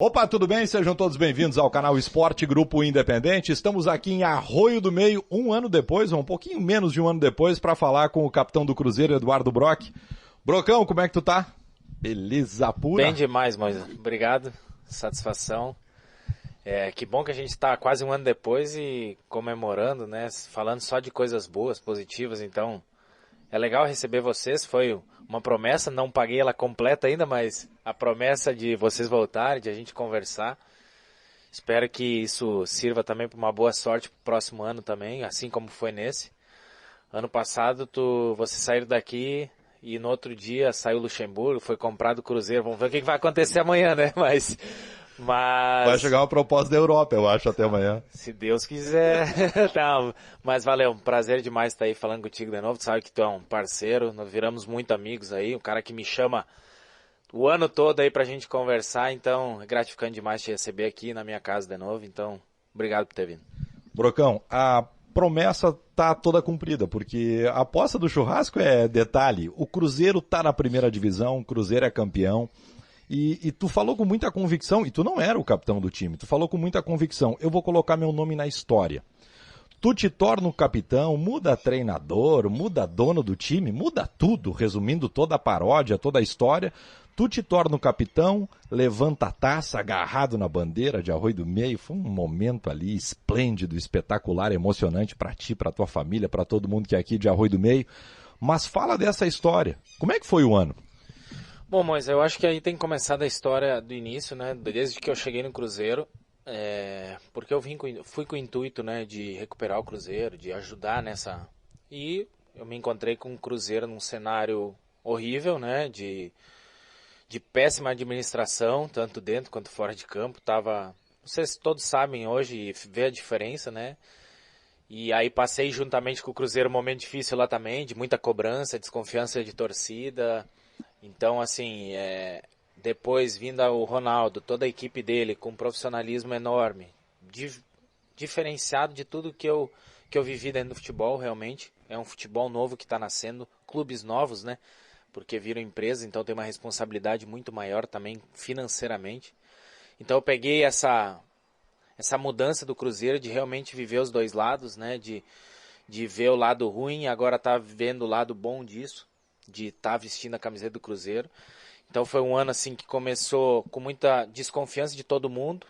Opa, tudo bem? Sejam todos bem-vindos ao canal Esporte Grupo Independente. Estamos aqui em Arroio do Meio, um ano depois, ou um pouquinho menos de um ano depois, para falar com o capitão do Cruzeiro, Eduardo Brock. Brocão, como é que tu tá? Beleza pura? Bem demais, Moisa. Obrigado, satisfação. Que bom que a gente está quase um ano depois e comemorando, né? Falando só de coisas boas, positivas, então é legal receber vocês. Foi uma promessa, não paguei ela completa ainda, mas a promessa de vocês voltarem, de a gente conversar. Espero que isso sirva também para uma boa sorte para o próximo ano também, assim como foi nesse. Ano passado vocês saíram daqui e no outro dia saiu o Luxemburgo, foi comprado o Cruzeiro. Vamos ver o que vai acontecer amanhã, né? Mas Vai chegar uma proposta da Europa, eu acho, até amanhã. se Deus quiser. Não, mas valeu, um prazer demais estar aí falando contigo de novo. Tu sabe que tu é um parceiro, nós viramos muito amigos aí, um cara que me chama o ano todo aí pra gente conversar, então é gratificante demais te receber aqui na minha casa de novo, então obrigado por ter vindo. Brocão, a promessa tá toda cumprida, porque a aposta do churrasco é detalhe. O Cruzeiro tá na primeira divisão, o Cruzeiro é campeão. E tu falou com muita convicção, e tu não era o capitão do time, tu falou com muita convicção, eu vou colocar meu nome na história. Tu te torna o capitão, muda treinador, muda dono do time, muda tudo, resumindo toda a paródia, toda a história. Tu te torna o capitão, levanta a taça agarrado na bandeira de Arroio do Meio. Foi um momento ali esplêndido, espetacular, emocionante para ti, para tua família, para todo mundo que é aqui de Arroio do Meio. Mas fala dessa história. Como é que foi o ano? Bom, mas eu acho que aí tem que começar da história do início, né? Desde que eu cheguei no Cruzeiro, porque eu fui com o intuito, né, de recuperar o Cruzeiro, de ajudar nessa. E eu me encontrei com o Cruzeiro num cenário horrível, né? De péssima administração, tanto dentro quanto fora de campo. Tava, não sei se todos sabem hoje e vê a diferença, né? E aí passei juntamente com o Cruzeiro um momento difícil lá também, de muita cobrança, desconfiança de torcida. Então, assim, depois vindo o Ronaldo, toda a equipe dele com um profissionalismo enorme, diferenciado de tudo que eu vivi dentro do futebol, realmente. É um futebol novo que está nascendo, clubes novos, né? Porque viram empresa, então tem uma responsabilidade muito maior também financeiramente. Então eu peguei essa mudança do Cruzeiro de realmente viver os dois lados, né? De ver o lado ruim e agora tá vendo o lado bom disso, de estar vestindo a camiseta do Cruzeiro. Então foi um ano assim que começou com muita desconfiança de todo mundo,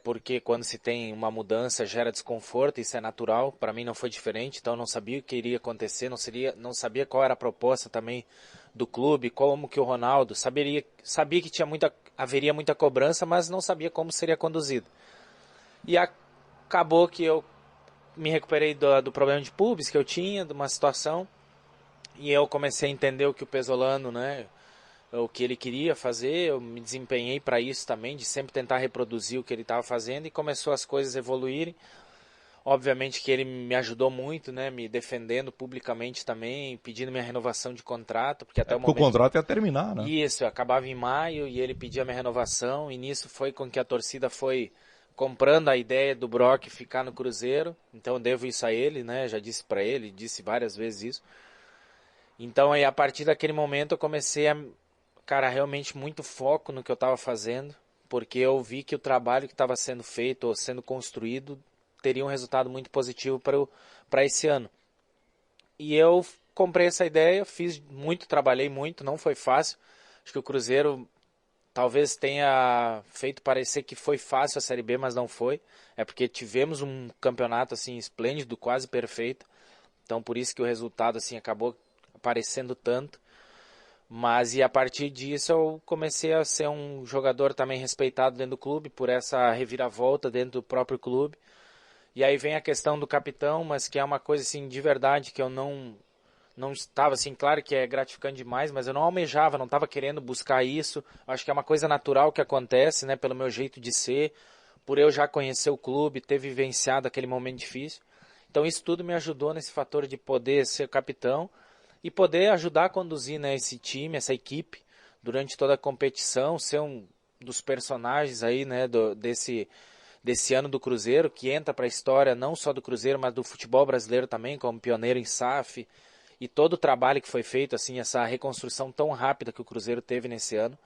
porque quando se tem uma mudança gera desconforto, isso é natural. Para mim não foi diferente, então eu não sabia o que iria acontecer, não sabia qual era a proposta também do clube, como que o Ronaldo, sabia que haveria muita cobrança, mas não sabia como seria conduzido. E acabou que eu me recuperei do problema de pubs que eu tinha, de uma situação, e eu comecei a entender o que o Pesolano, né, o que ele queria fazer. Eu me desempenhei para isso também, de sempre tentar reproduzir o que ele estava fazendo, e começou as coisas a evoluírem. Obviamente que ele me ajudou muito, né, me defendendo publicamente também, pedindo minha renovação de contrato, porque até o momento... O contrato ia terminar, né? Isso, eu acabava em maio e ele pedia minha renovação, e nisso foi com que a torcida foi comprando a ideia do Brock ficar no Cruzeiro. Então eu devo isso a ele, né, já disse para ele, disse várias vezes isso. Então aí a partir daquele momento eu comecei cara, realmente muito foco no que eu estava fazendo, porque eu vi que o trabalho que estava sendo feito ou sendo construído teria um resultado muito positivo para esse ano. E eu comprei essa ideia, fiz muito, trabalhei muito, não foi fácil. Acho que o Cruzeiro talvez tenha feito parecer que foi fácil a Série B, mas não foi. É porque tivemos um campeonato assim esplêndido, quase perfeito. Então por isso que o resultado assim acabou aparecendo tanto. Mas e a partir disso eu comecei a ser um jogador também respeitado dentro do clube, por essa reviravolta dentro do próprio clube. E aí vem a questão do capitão, mas que é uma coisa assim de verdade que eu não estava assim, claro que é gratificante demais, mas eu não almejava, não estava querendo buscar isso. Acho que é uma coisa natural que acontece, né, pelo meu jeito de ser, por eu já conhecer o clube, ter vivenciado aquele momento difícil. Então isso tudo me ajudou nesse fator de poder ser capitão e poder ajudar a conduzir, né, esse time, essa equipe, durante toda a competição, ser um dos personagens aí, né, desse ano do Cruzeiro, que entra para a história não só do Cruzeiro, mas do futebol brasileiro também, como pioneiro em SAF, e todo o trabalho que foi feito, assim, essa reconstrução tão rápida que o Cruzeiro teve nesse ano.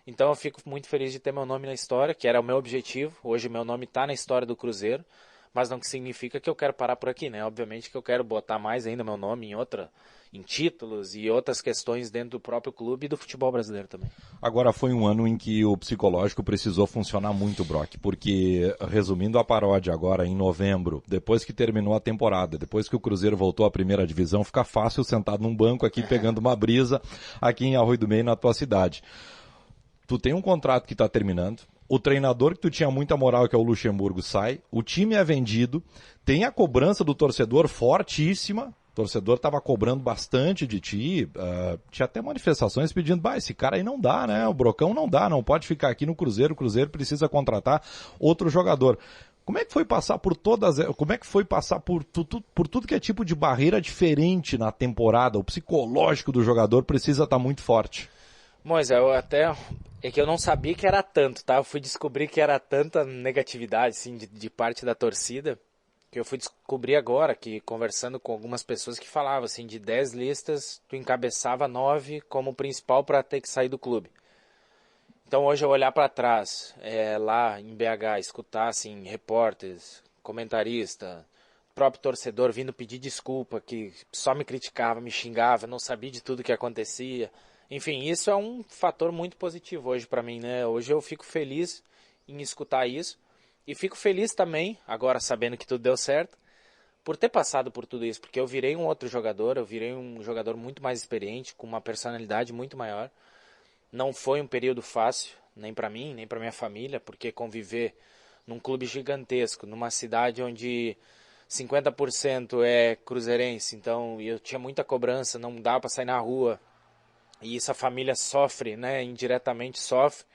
Então eu fico muito feliz de ter meu nome na história, que era o meu objetivo. Hoje meu nome está na história do Cruzeiro, mas não significa que eu quero parar por aqui, né? Obviamente que eu quero botar mais ainda meu nome em títulos e outras questões dentro do próprio clube e do futebol brasileiro também. Agora foi um ano em que o psicológico precisou funcionar muito, Brock, porque, resumindo a paródia agora em novembro, depois que terminou a temporada, depois que o Cruzeiro voltou à primeira divisão, fica fácil sentado num banco aqui pegando uma brisa aqui em Arroio do Meio, na tua cidade. Tu tem um contrato que está terminando, o treinador que tu tinha muita moral, que é o Luxemburgo, sai, o time é vendido, tem a cobrança do torcedor fortíssima, o torcedor estava cobrando bastante de ti, tinha até manifestações pedindo, esse cara aí não dá, né, o Brocão não dá, não pode ficar aqui no Cruzeiro, o Cruzeiro precisa contratar outro jogador. Como é que foi passar por tudo que é tipo de barreira diferente na temporada? O psicológico do jogador precisa estar muito forte. Moisés, é que eu não sabia que era tanto, tá? Eu fui descobrir que era tanta negatividade, assim, de parte da torcida, que eu fui descobrir agora, que conversando com algumas pessoas que falavam, assim, de 10 listas, tu encabeçava 9 como principal para ter que sair do clube. Então hoje eu olhar para trás, lá em BH, escutar, assim, repórteres, comentarista, próprio torcedor vindo pedir desculpa, que só me criticava, me xingava, não sabia de tudo que acontecia. Enfim, isso é um fator muito positivo hoje para mim, né? Hoje eu fico feliz em escutar isso e fico feliz também, agora sabendo que tudo deu certo, por ter passado por tudo isso, porque eu virei um outro jogador, eu virei um jogador muito mais experiente, com uma personalidade muito maior. Não foi um período fácil, nem para mim, nem para minha família, porque conviver num clube gigantesco, numa cidade onde 50% é cruzeirense, então eu tinha muita cobrança, não dava para sair na rua. E isso a família sofre, né? Indiretamente sofre.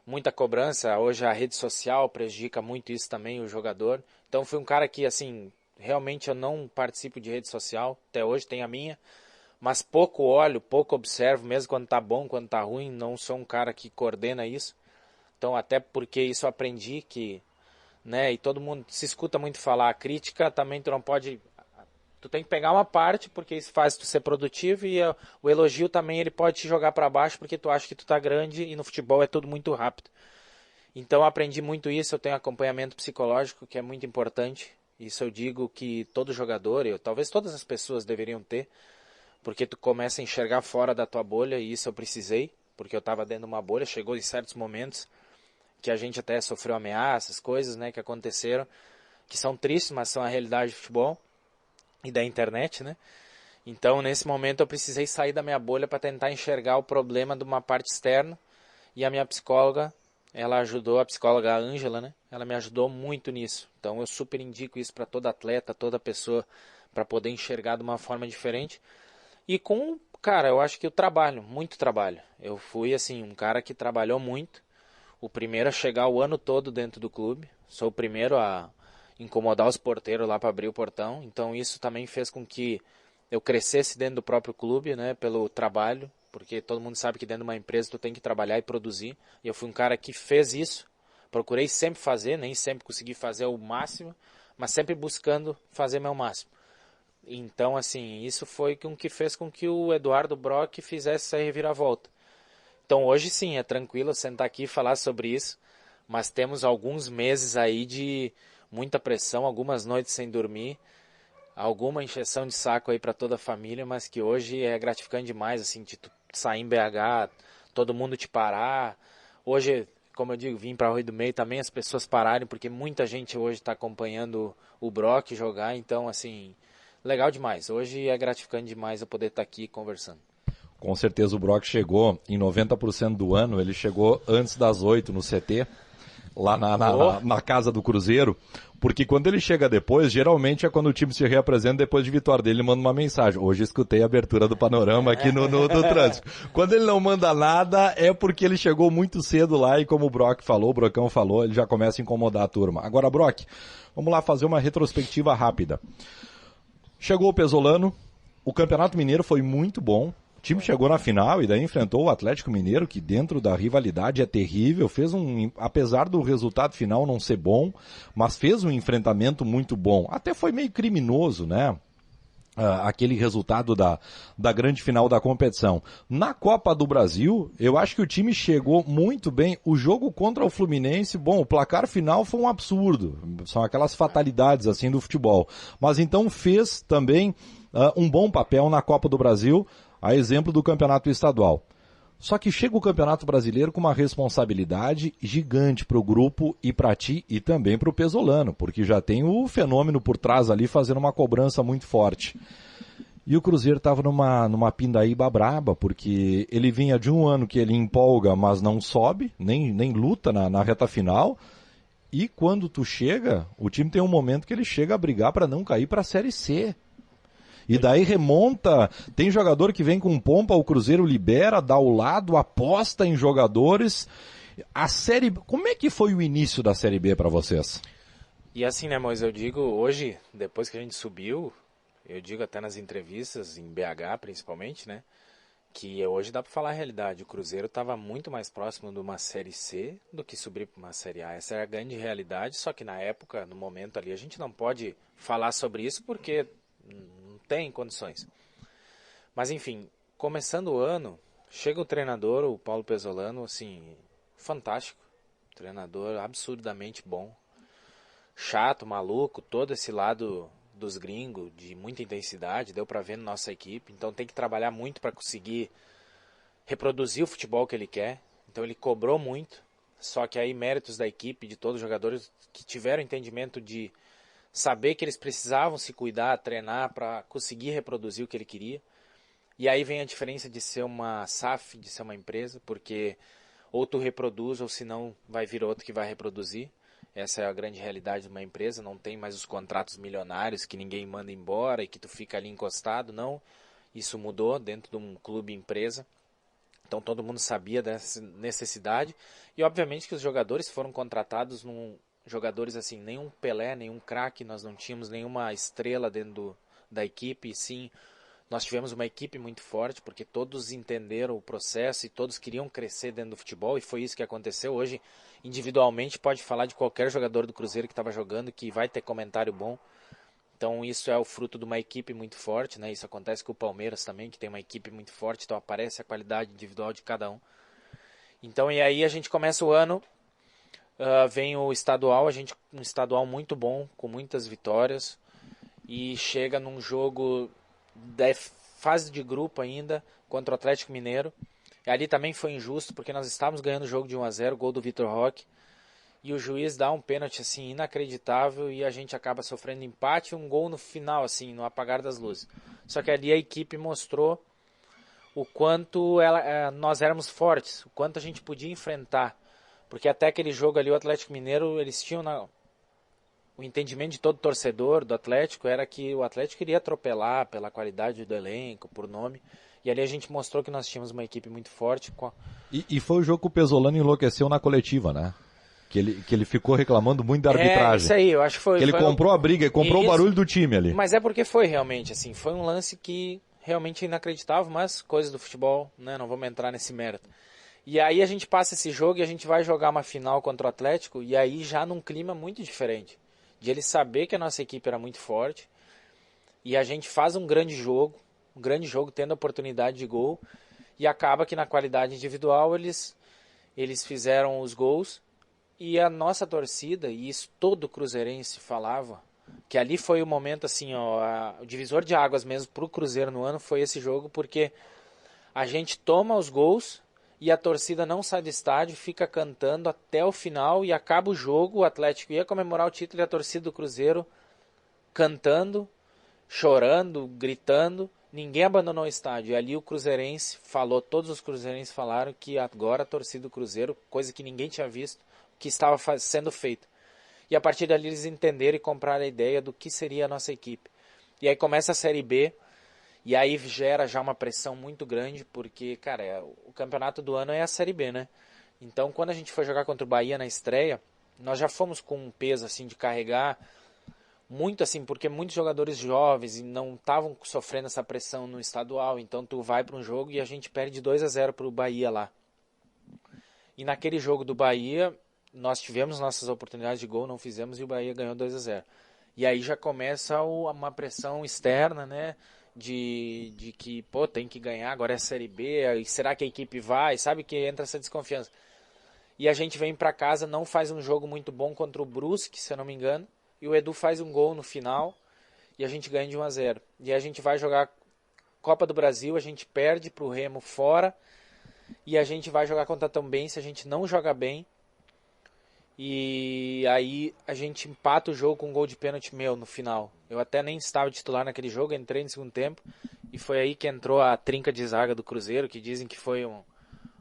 Muita cobrança. Hoje a rede social prejudica muito isso também, o jogador. Então fui um cara que, assim, realmente eu não participo de rede social. Até hoje tem a minha. Mas pouco olho, pouco observo, mesmo quando tá bom, quando tá ruim. Não sou um cara que coordena isso. Então até porque isso eu aprendi que, né? E todo mundo se escuta muito falar. A crítica também tu não pode... Tu tem que pegar uma parte, porque isso faz tu ser produtivo, e o elogio também ele pode te jogar para baixo, porque tu acha que tu tá grande, e no futebol é tudo muito rápido. Então eu aprendi muito isso, eu tenho acompanhamento psicológico, que é muito importante. Isso eu digo que todo jogador, talvez todas as pessoas deveriam ter, porque tu começa a enxergar fora da tua bolha, e isso eu precisei, porque eu estava dentro de uma bolha, chegou em certos momentos que a gente até sofreu ameaças, coisas, né, que aconteceram, que são tristes, mas são a realidade do futebol e da internet, né? Então, nesse momento, eu precisei sair da minha bolha para tentar enxergar o problema de uma parte externa. E a minha psicóloga, ela ajudou, a psicóloga Ângela, né? Ela me ajudou muito nisso. Então, eu super indico isso para todo atleta, toda pessoa, para poder enxergar de uma forma diferente. E cara, eu acho que o trabalho, muito trabalho. Eu fui, assim, um cara que trabalhou muito. O primeiro a chegar o ano todo dentro do clube. Sou o primeiro a incomodar os porteiros lá para abrir o portão. Então isso também fez com que eu crescesse dentro do próprio clube, né, pelo trabalho, porque todo mundo sabe que dentro de uma empresa tu tem que trabalhar e produzir. E eu fui um cara que fez isso. Procurei sempre fazer, nem sempre consegui fazer o máximo, mas sempre buscando fazer meu máximo. Então, assim, isso foi o que fez com que o Eduardo Brock fizesse essa reviravolta. Então hoje sim, é tranquilo sentar aqui e falar sobre isso, mas temos alguns meses aí de muita pressão, algumas noites sem dormir, alguma encheção de saco aí para toda a família, mas que hoje é gratificante demais, assim, de tu sair em BH, todo mundo te parar. Hoje, como eu digo, vim para Arroio do Meio também, as pessoas pararem, porque muita gente hoje está acompanhando o Brock jogar, então, assim, legal demais. Hoje é gratificante demais eu poder estar aqui conversando. Com certeza o Brock chegou em 90% do ano, ele chegou antes das 8 no CT, lá na casa do Cruzeiro, porque quando ele chega depois, geralmente é quando o time se reapresenta depois de vitória dele, ele manda uma mensagem. Hoje escutei a abertura do Panorama aqui no trânsito. Quando ele não manda nada, é porque ele chegou muito cedo lá e como o Brock falou, o Brocão falou, ele já começa a incomodar a turma. Agora, Brock, vamos lá fazer uma retrospectiva rápida. Chegou o Pesolano, o Campeonato Mineiro foi muito bom. O time chegou na final e daí enfrentou o Atlético Mineiro, que dentro da rivalidade é terrível, apesar do resultado final não ser bom, mas fez um enfrentamento muito bom. Até foi meio criminoso, né? aquele resultado da grande final da competição. Na Copa do Brasil, eu acho que o time chegou muito bem. O jogo contra o Fluminense, bom, o placar final foi um absurdo. São aquelas fatalidades assim do futebol. Mas então fez também um bom papel na Copa do Brasil, a exemplo do campeonato estadual. Só que chega o Campeonato Brasileiro com uma responsabilidade gigante para o grupo e para ti e também para o Pesolano, porque já tem o fenômeno por trás ali fazendo uma cobrança muito forte. E o Cruzeiro estava numa pindaíba braba, porque ele vinha de um ano que ele empolga, mas não sobe, nem luta na reta final. E quando tu chega, o time tem um momento que ele chega a brigar para não cair para a Série C. E daí remonta, tem jogador que vem com pompa, o Cruzeiro libera, dá o lado, aposta em jogadores. A Série B, como é que foi o início da Série B para vocês? E assim, né, Moisés, eu digo hoje, depois que a gente subiu, eu digo até nas entrevistas, em BH principalmente, né, que hoje dá para falar a realidade. O Cruzeiro estava muito mais próximo de uma Série C do que subir para uma Série A. Essa é a grande realidade, só que na época, no momento ali, a gente não pode falar sobre isso porque não tem condições. Mas enfim, começando o ano, chega o treinador, o Paulo Pesolano, assim, fantástico. Treinador absurdamente bom. Chato, maluco, todo esse lado dos gringos, de muita intensidade, deu pra ver na nossa equipe. Então tem que trabalhar muito para conseguir reproduzir o futebol que ele quer. Então ele cobrou muito, só que aí méritos da equipe, de todos os jogadores que tiveram entendimento de saber que eles precisavam se cuidar, treinar para conseguir reproduzir o que ele queria. E aí vem a diferença de ser uma SAF, de ser uma empresa, porque ou tu reproduz ou senão vai vir outro que vai reproduzir. Essa é a grande realidade de uma empresa, não tem mais os contratos milionários que ninguém manda embora e que tu fica ali encostado, não. Isso mudou dentro de um clube empresa. Então todo mundo sabia dessa necessidade e obviamente que os jogadores foram contratados jogadores assim, nenhum Pelé, nenhum craque, nós não tínhamos nenhuma estrela dentro da equipe, sim, nós tivemos uma equipe muito forte, porque todos entenderam o processo e todos queriam crescer dentro do futebol, e foi isso que aconteceu. Hoje, individualmente, pode falar de qualquer jogador do Cruzeiro que estava jogando, que vai ter comentário bom. Então isso é o fruto de uma equipe muito forte, né? Isso acontece com o Palmeiras também, que tem uma equipe muito forte, então aparece a qualidade individual de cada um. Então, e aí a gente começa o ano, vem o estadual, um estadual muito bom, com muitas vitórias, e chega num jogo da fase de grupo ainda, contra o Atlético Mineiro. E ali também foi injusto, porque nós estávamos ganhando o jogo de 1-0, gol do Vitor Roque, e o juiz dá um pênalti assim inacreditável e a gente acaba sofrendo empate e um gol no final, assim, no apagar das luzes. Só que ali a equipe mostrou o quanto nós éramos fortes, o quanto a gente podia enfrentar. Porque até aquele jogo ali, o Atlético Mineiro, eles tinham o entendimento de todo torcedor do Atlético era que o Atlético iria atropelar pela qualidade do elenco, por nome. E ali a gente mostrou que nós tínhamos uma equipe muito forte. E foi o jogo que o Pesolano enlouqueceu na coletiva, né? Que ele ficou reclamando muito da arbitragem. Isso aí, eu acho que foi... Que ele comprou a briga, comprou o barulho do time ali. Mas é porque foi realmente, assim, foi um lance que realmente é inacreditável, mas coisas do futebol, né? Não vamos entrar nesse mérito. E aí a gente passa esse jogo e a gente vai jogar uma final contra o Atlético, e aí já num clima muito diferente. De ele saber que a nossa equipe era muito forte, e a gente faz um grande jogo tendo a oportunidade de gol, e acaba que na qualidade individual eles fizeram os gols, e a nossa torcida, e isso todo cruzeirense falava, que ali foi o momento assim, ó, o divisor de águas mesmo pro Cruzeiro no ano foi esse jogo, porque a gente toma os gols e a torcida não sai do estádio, fica cantando até o final e acaba o jogo, o Atlético ia comemorar o título e a torcida do Cruzeiro cantando, chorando, gritando, ninguém abandonou o estádio. E ali o cruzeirense falou, todos os cruzeirenses falaram que agora a torcida do Cruzeiro, coisa que ninguém tinha visto, que estava sendo feito. E a partir dali eles entenderam e compraram a ideia do que seria a nossa equipe. E aí começa a Série B, e aí gera já uma pressão muito grande, porque, cara, o campeonato do ano é a Série B, né? Então, quando a gente foi jogar contra o Bahia na estreia, nós já fomos com um peso, assim, de carregar muito, assim, porque muitos jogadores jovens não estavam sofrendo essa pressão no estadual, então tu vai para um jogo e a gente perde 2-0 para o Bahia lá. E naquele jogo do Bahia, nós tivemos nossas oportunidades de gol, não fizemos, e o Bahia ganhou 2-0. E aí já começa uma pressão externa, né? De que, pô, tem que ganhar, agora é Série B, e será que a equipe vai? Sabe que entra essa desconfiança. E a gente vem pra casa, não faz um jogo muito bom contra o Brusque, se eu não me engano, e o Edu faz um gol no final, e a gente ganha de 1-0. E a gente vai jogar Copa do Brasil, a gente perde pro Remo fora, e a gente vai jogar contra a Tombense, a gente não joga bem, e aí a gente empata o jogo com um gol de pênalti meu no final. Eu até nem estava titular naquele jogo, entrei no segundo tempo, e foi aí que entrou a trinca de zaga do Cruzeiro, que dizem que foi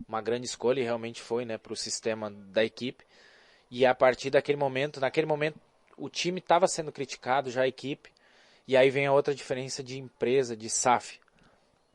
uma grande escolha, e realmente foi, né, para o sistema da equipe. E a partir naquele momento, o time estava sendo criticado, já a equipe, e aí vem a outra diferença de empresa, de SAF.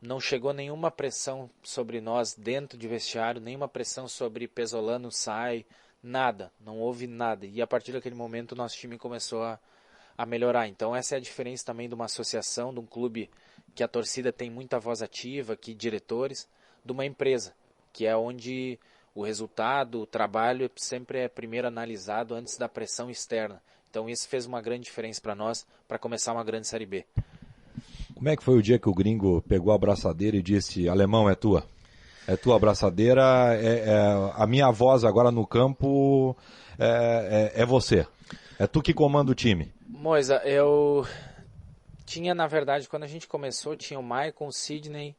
Não chegou nenhuma pressão sobre nós dentro de vestiário, nenhuma pressão sobre Pesolano sai, nada, não houve nada. E a partir daquele momento o nosso time começou a melhorar. Então essa é a diferença também de uma associação, de um clube que a torcida tem muita voz ativa, que diretores, de uma empresa, que é onde o resultado, o trabalho sempre é primeiro analisado antes da pressão externa. Então isso fez uma grande diferença para nós, para começar uma grande Série B. Como é que foi o dia que o gringo pegou a abraçadeira e disse, alemão, é tua? É tua abraçadeira, a minha voz agora no campo é você. É tu que comanda o time. Moisa, eu tinha, na verdade, quando a gente começou, tinha o Maicon, o Sidney,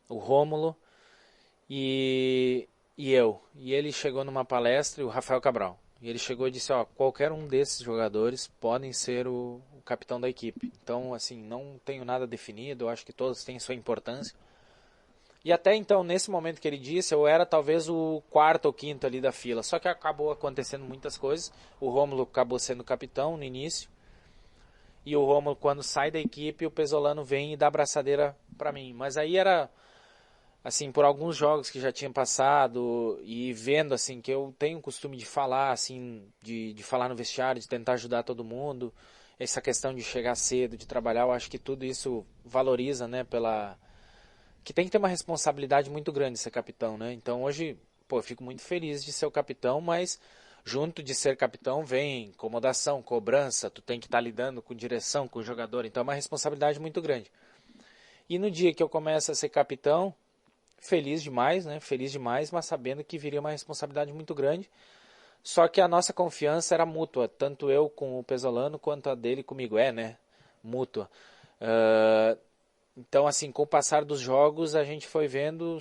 o Rômulo e eu. E ele chegou numa palestra, o Rafael Cabral. E ele chegou e disse, ó, qualquer um desses jogadores podem ser o capitão da equipe. Então, assim, não tenho nada definido, eu acho que todos têm sua importância. E até então, nesse momento que ele disse, eu era talvez o quarto ou quinto ali da fila. Só que acabou acontecendo muitas coisas. O Rômulo acabou sendo capitão no início. E o Rômulo, quando sai da equipe, o Pesolano vem e dá a abraçadeira pra mim. Mas aí era, assim, por alguns jogos que já tinha passado e vendo, assim, que eu tenho o costume de falar, assim, de falar no vestiário, de tentar ajudar todo mundo. Essa questão de chegar cedo, de trabalhar, eu acho que tudo isso valoriza, né, que tem que ter uma responsabilidade muito grande ser capitão, né? Então hoje, pô, eu fico muito feliz de ser o capitão, mas junto de ser capitão vem incomodação, cobrança, tu tem que estar lidando com direção, com o jogador, então é uma responsabilidade muito grande. E no dia que eu começo a ser capitão, feliz demais, né? Feliz demais, mas sabendo que viria uma responsabilidade muito grande. Só que a nossa confiança era mútua, tanto eu com o Pesolano quanto a dele comigo, né? Mútua. Então, assim, com o passar dos jogos, a gente foi vendo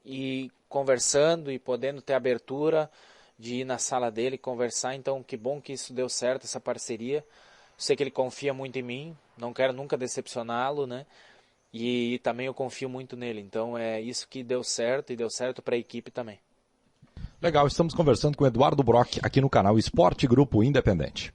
e conversando e podendo ter abertura de ir na sala dele conversar. Então, que bom que isso deu certo, essa parceria. Sei que ele confia muito em mim, não quero nunca decepcioná-lo, né? E também eu confio muito nele. Então, é isso que deu certo e deu certo para a equipe também. Legal, estamos conversando com o Eduardo Brock aqui no canal Esporte Grupo Independente.